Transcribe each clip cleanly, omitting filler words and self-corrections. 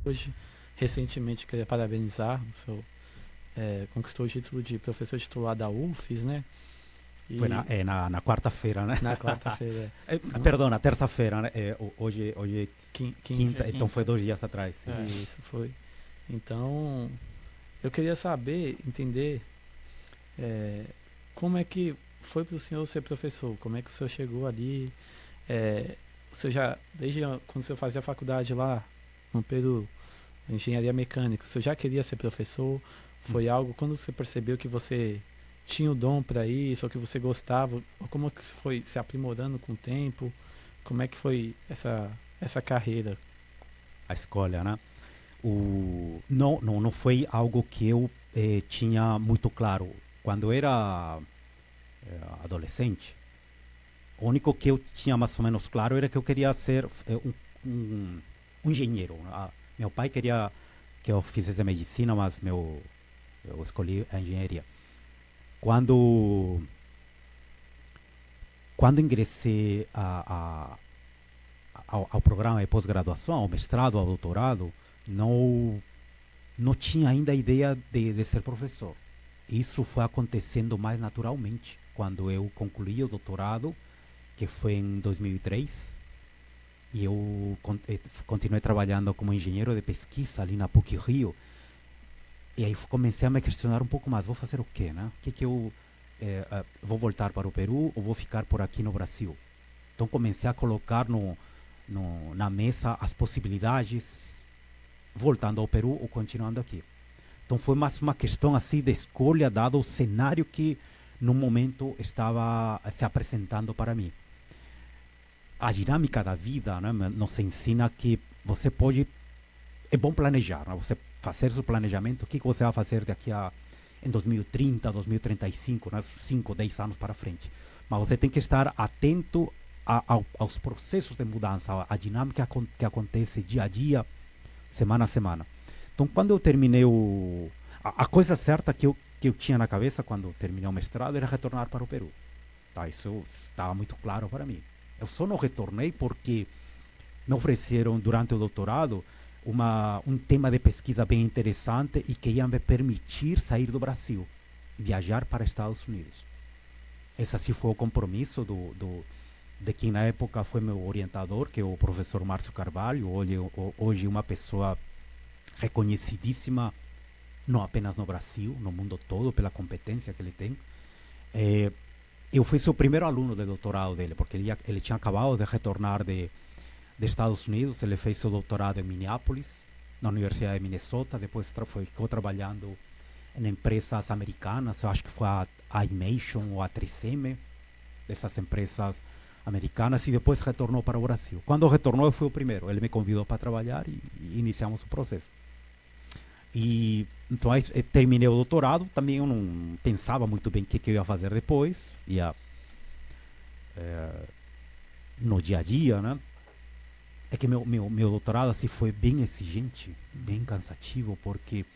hoje, recentemente, queria parabenizar, o senhor conquistou o título de professor titular da UFES, né? Foi E na quarta-feira, né? na quarta-feira, então, Perdão, na terça-feira, né? Hoje é quinta, então foi quinta. 2 dias atrás. Sim. isso foi. Então, eu queria saber, entender é, como é que foi para o senhor ser professor, como é que o senhor chegou ali, o senhor já, desde quando o senhor fazia faculdade lá, no Peru, engenharia mecânica, o senhor já queria ser professor? Foi algo, quando você percebeu que você tinha o dom para isso, ou que você gostava, ou como que foi se aprimorando com o tempo? Como é que foi essa carreira? A escolha, né? Não foi algo que eu tinha muito claro. Quando eu era adolescente, o único que eu tinha mais ou menos claro era que eu queria ser um engenheiro. Meu pai queria que eu fizesse medicina, mas eu escolhi a engenharia. Quando ingressei ao programa de pós-graduação, ao mestrado, ao doutorado, não tinha ainda a ideia de ser professor. Isso foi acontecendo mais naturalmente quando eu concluí o doutorado, que foi em 2003, e eu continuei trabalhando como engenheiro de pesquisa ali na PUC Rio. E aí comecei a me questionar um pouco mais, vou fazer o quê, né? Que eu vou voltar para o Peru ou vou ficar por aqui no Brasil? Então comecei a colocar na mesa as possibilidades, voltando ao Peru ou continuando aqui. Então foi mais uma questão assim de escolha, dado o cenário que no momento estava se apresentando para mim. A dinâmica da vida, né, nos ensina que você pode, é bom planejar, né? Você fazer seu planejamento, o que você vai fazer daqui em 2030, 2035, né, 5, 10 anos para frente. Mas você tem que estar atento aos processos de mudança, a dinâmica que acontece dia a dia, semana a semana. Então, quando eu terminei a coisa certa que eu tinha na cabeça quando eu terminei o mestrado era retornar para o Peru. Tá, isso estava muito claro para mim. Eu só não retornei porque me ofereceram durante o doutorado um tema de pesquisa bem interessante e que ia me permitir sair do Brasil, viajar para Estados Unidos. Esse assim foi o compromisso de quem na época foi meu orientador, que é o professor Márcio Carvalho, hoje uma pessoa reconhecidíssima, não apenas no Brasil, no mundo todo, pela competência que ele tem. Eu fui seu primeiro aluno de doutorado dele, porque ele tinha acabado de retornar de Estados Unidos, ele fez seu doutorado em Minneapolis, na Universidade de Minnesota, depois ficou trabalhando em empresas americanas, eu acho que foi a Imation ou a 3M, dessas empresas americanas, e depois retornou para o Brasil. Quando retornou, eu fui o primeiro, ele me convidou para trabalhar e iniciamos o processo. E então aí, terminei o doutorado, também eu não pensava muito bem o que eu ia fazer depois, no dia a dia, né? É que meu doutorado assim, foi bem exigente, bem cansativo, porque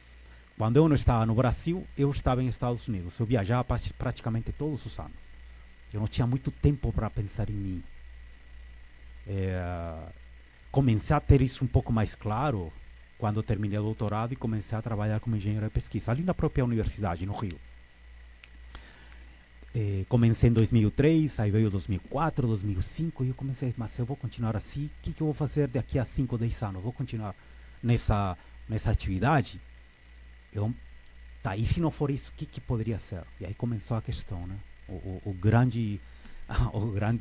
quando eu não estava no Brasil, eu estava em Estados Unidos. Eu viajava praticamente todos os anos. Eu não tinha muito tempo para pensar em mim. Comecei a ter isso um pouco mais claro quando eu terminei o doutorado e comecei a trabalhar como engenheiro de pesquisa, ali na própria universidade, no Rio. Comecei em 2003, aí veio 2004, 2005, e eu comecei, mas eu vou continuar assim, o que eu vou fazer daqui a 5, 10 anos? Vou continuar nessa atividade? Tá, e se não for isso, o que poderia ser? E aí começou a questão, né? O grande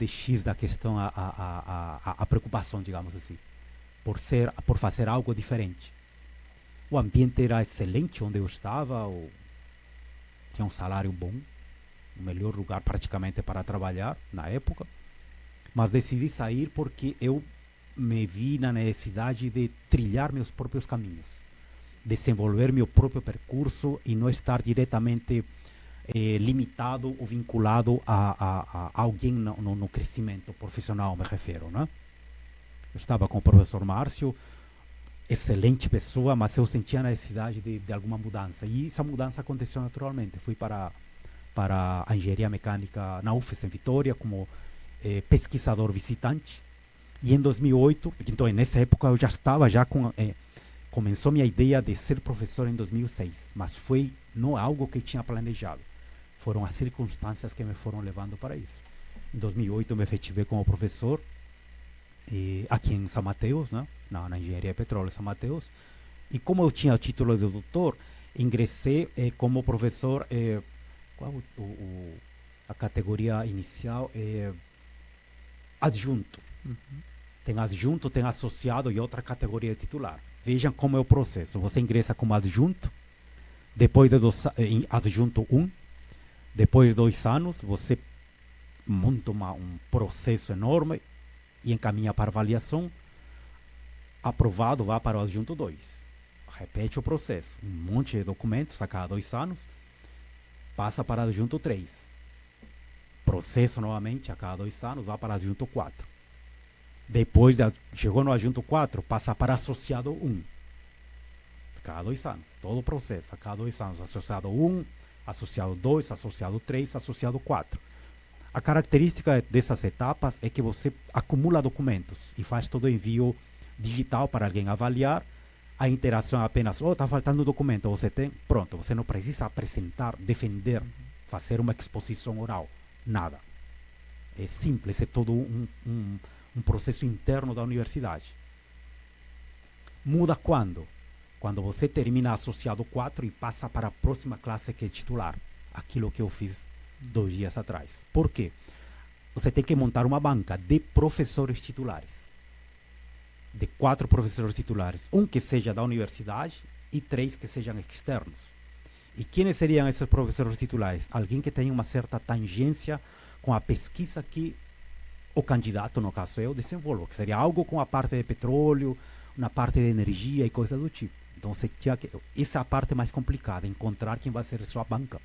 X da questão, a preocupação, digamos assim, por fazer algo diferente. O ambiente era excelente onde eu estava, tinha um salário bom, o melhor lugar praticamente para trabalhar na época, mas decidi sair porque eu me vi na necessidade de trilhar meus próprios caminhos, desenvolver meu próprio percurso e não estar diretamente limitado ou vinculado a alguém no crescimento profissional, me refiro, né? Eu estava com o professor Márcio, excelente pessoa, mas eu sentia a necessidade de alguma mudança, e essa mudança aconteceu naturalmente. Fui para a engenharia mecânica na UFES em Vitória como pesquisador visitante, e em 2008, então nessa época eu já estava com Começou minha ideia de ser professor em 2006, mas foi não algo que eu tinha planejado. Foram as circunstâncias que me foram levando para isso. Em 2008 eu me efetivei como professor aqui em São Mateus, né? na Engenharia de Petróleo São Mateus. E como eu tinha o título de doutor, ingressei como professor, qual a categoria inicial? Adjunto. Tem adjunto, tem associado e outra categoria de titular. Vejam como é o processo. Você ingressa como adjunto, depois de adjunto 1, depois de 2 anos, você monta um processo enorme e encaminha para avaliação. Aprovado, vai para o adjunto 2. Repete o processo. Um monte de documentos a cada 2 anos. Passa para o adjunto 3. Processo novamente a cada 2 anos, vai para o adjunto 4. Depois chegou no adjunto 4, passa para associado 1. Cada 2 anos. Todo o processo a cada 2 anos. Associado 1, associado 2, associado 3, associado 4. A característica dessas etapas é que você acumula documentos e faz todo o envio digital para alguém avaliar. A interação é apenas, está faltando um documento, você tem, pronto, você não precisa apresentar, defender, fazer uma exposição oral, nada. É simples, é todo um processo interno da universidade. Muda quando? Quando você termina associado 4 e passa para a próxima classe que é titular. Aquilo que eu fiz 2 dias atrás. Por quê? Você tem que montar uma banca de professores titulares. De 4 professores titulares. Um que seja da universidade e 3 que sejam externos. E quem seriam esses professores titulares? Alguém que tenha uma certa tangência com a pesquisa que o candidato, no caso eu, desenvolvo. Que seria algo com a parte de petróleo, na parte de energia e coisas do tipo. Então, essa é a parte mais complicada, encontrar quem vai ser sua banca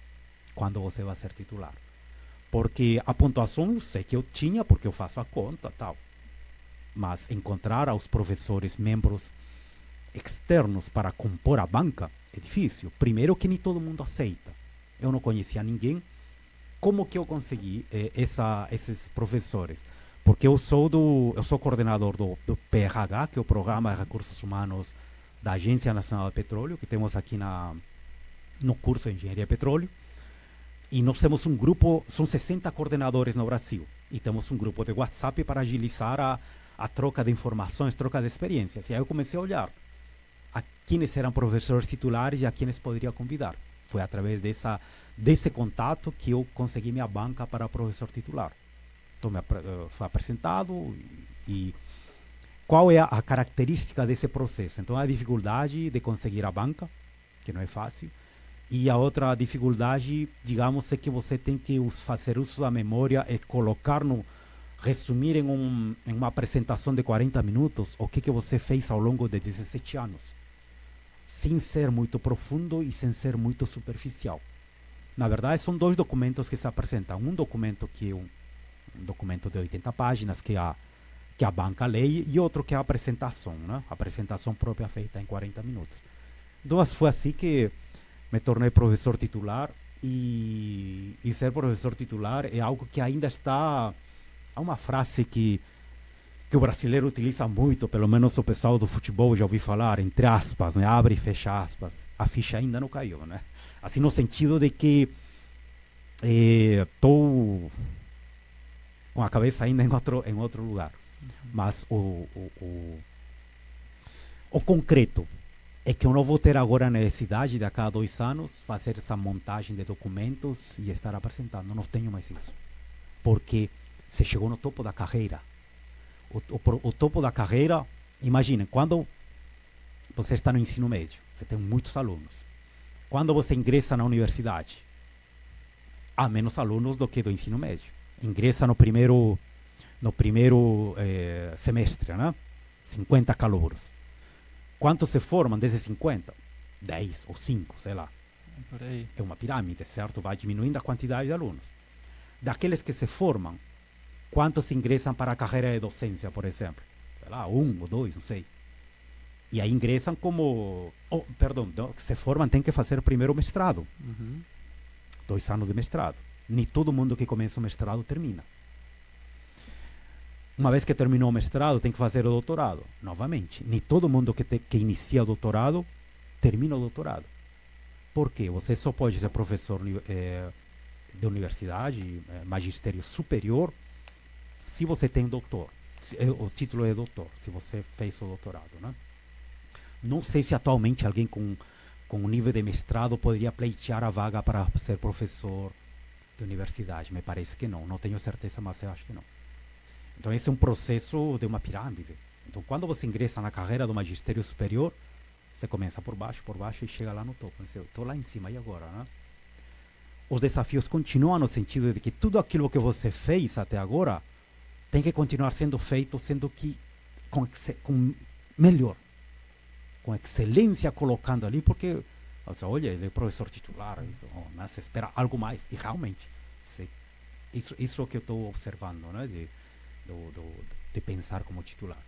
quando você vai ser titular. Porque a pontuação eu sei que eu tinha, porque eu faço a conta e tal. Mas encontrar aos professores, membros externos para compor a banca é difícil. Primeiro que nem todo mundo aceita. Eu não conhecia ninguém. Como que eu consegui esses professores? Porque eu sou coordenador do PRH, que é o Programa de Recursos Humanos da Agência Nacional de Petróleo, que temos aqui no curso de Engenharia de Petróleo. E nós temos um grupo, são 60 coordenadores no Brasil. E temos um grupo de WhatsApp para agilizar a troca de informações, troca de experiências. E aí eu comecei a olhar a quienes eram professores titulares e a quienes poderia convidar. Foi através desse contato que eu consegui minha banca para professor titular. Então, foi apresentado e qual é a característica desse processo? Então, a dificuldade de conseguir a banca, que não é fácil, e a outra dificuldade, digamos, é que você tem que fazer uso da memória e resumir em uma apresentação de 40 minutos o que você fez ao longo de 17 anos, sem ser muito profundo e sem ser muito superficial. Na verdade, são 2 documentos que se apresentam. Um documento que é um documento de 80 páginas que a banca lê, e outro que é a apresentação, né? A apresentação própria feita em 40 minutos. Então, foi assim que me tornei professor titular, e ser professor titular é algo que ainda está... Há uma frase que o brasileiro utiliza muito, pelo menos o pessoal do futebol já ouvi falar, entre aspas, né? Abre e fecha aspas. A ficha ainda não caiu, né? Assim, no sentido de que estou com a cabeça ainda em outro lugar. Mas o concreto é que eu não vou ter agora a necessidade de a cada 2 anos fazer essa montagem de documentos e estar apresentando. Não tenho mais isso. Porque se chegou no topo da carreira. O topo da carreira, imaginem, quando você está no ensino médio, você tem muitos alunos. Quando você ingressa na universidade, há menos alunos do que do ensino médio. Ingressa no primeiro semestre, né? 50 calouros. Quantos se formam desses 50? 10 ou 5, sei lá. Por aí. É uma pirâmide, certo? Vai diminuindo a quantidade de alunos. Daqueles que se formam, quantos ingressam para a carreira de docência, por exemplo? Sei lá, 1 ou 2, não sei. E aí ingressam como... se formam, tem que fazer primeiro o mestrado. 2 anos de mestrado. Nem todo mundo que começa o mestrado termina. uma vez que terminou o mestrado, tem que fazer o doutorado. Novamente, nem todo mundo que inicia o doutorado termina o doutorado. Por quê? Você só pode ser professor de universidade, magistério superior, se você tem doutor. O título é doutor, se você fez o doutorado, né? Não sei se atualmente alguém com um nível de mestrado poderia pleitear a vaga para ser professor de universidade. Me parece que não. Não tenho certeza, mas eu acho que não. Então esse é um processo de uma pirâmide. Então quando você ingressa na carreira do magistério superior, você começa por baixo e chega lá no topo. Eu estou lá em cima e agora, né? Os desafios continuam no sentido de que tudo aquilo que você fez até agora tem que continuar sendo feito, sendo que com melhor, com excelência colocando ali, porque você olha, ele é professor titular, mas se espera algo mais. E realmente, isso é o que eu estou observando, né? De pensar como titular.